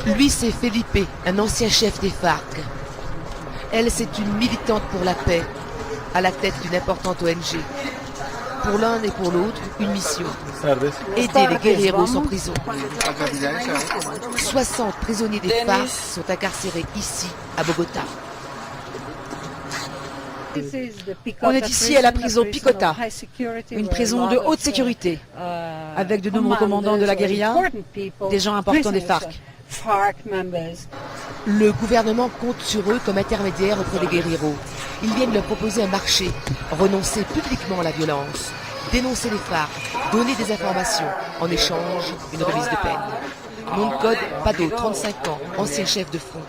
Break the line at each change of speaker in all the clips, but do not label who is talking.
Lui, c'est Felipe, un ancien chef des FARC. Elle, c'est une militante pour la paix, à la tête d'une importante ONG. Pour l'un et pour l'autre, une mission. Aider les guerrieros en prison. 60 prisonniers des FARC sont incarcérés ici, à Bogota.
On est ici à la prison Picota, une prison de haute sécurité, avec de nombreux commandants de la guérilla, des gens importants des FARC.
Le gouvernement compte sur eux comme intermédiaires auprès des guerrieros. Ils viennent leur proposer un marché, renoncer publiquement à la violence, dénoncer les FARC, donner des informations, en échange une remise de peine. Nom de code Pado, 35 ans, ancien chef de front.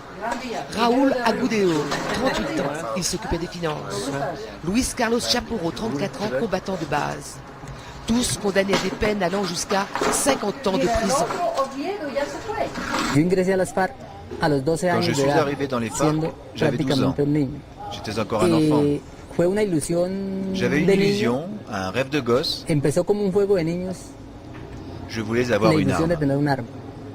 Raúl Agudelo, 38 ans, il s'occupait des finances. Luis Carlos Chapuro, 34 ans, combattant de base. Tous condamnés à des peines allant jusqu'à 50 ans de prison.
Quand je suis arrivé dans les FARC, j'avais 12 ans. J'étais encore un enfant. J'avais une illusion, un rêve de gosse. Je voulais avoir une arme.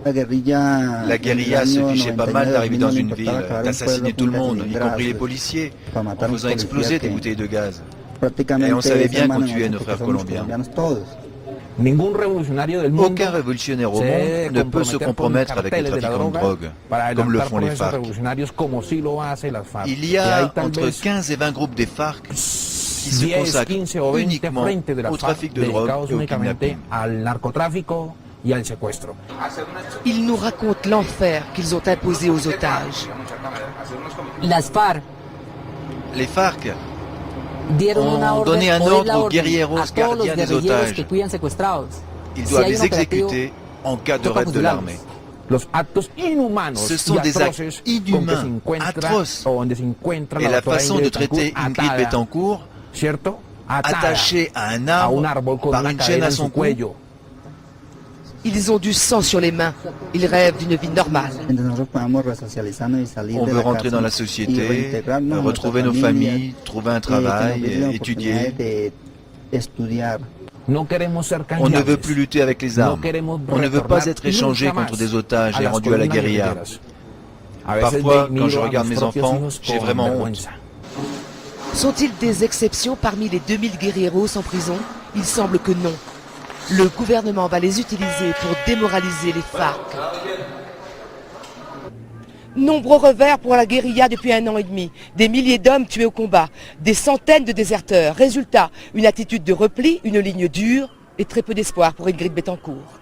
La guérilla se fichait pas mal d'arriver dans une ville, d'assassiner tout le monde, y compris les policiers, en faisant exploser des bouteilles de gaz. Et on savait bien qu'on tuait nos frères colombiens. Aucun révolutionnaire au monde ne peut se compromettre avec les trafiquants de drogue, comme le font les FARC. Il y a entre 15 et 20 groupes des FARC qui se consacrent uniquement au trafic de drogue et au kidnapping.
Ils nous racontent l'enfer qu'ils ont imposé aux otages.
Les FARC ont donné un ordre aux guerrieros gardiens des otages. Ils doivent les exécuter en cas de raid de l'armée. Ce sont des actes inhumains, atroces. Et la façon de traiter Ingrid Betancourt, attachée à un arbre par une chaîne à son cou.
Ils ont du sang sur les mains. Ils rêvent d'une vie normale.
On veut rentrer dans la société, retrouver nos familles, trouver un travail, étudier. On ne veut plus lutter avec les armes. On ne veut pas être échangé contre des otages et rendu à la guérilla. Parfois, quand je regarde mes enfants, j'ai vraiment honte.
Sont-ils des exceptions parmi les 2000 guerrieros en prison? Il semble que non. Le gouvernement va les utiliser pour démoraliser les FARC. Nombreux revers pour la guérilla depuis 1 an et demi. Des milliers d'hommes tués au combat. Des centaines de déserteurs. Résultat, une attitude de repli, une ligne dure et très peu d'espoir pour Ingrid Betancourt.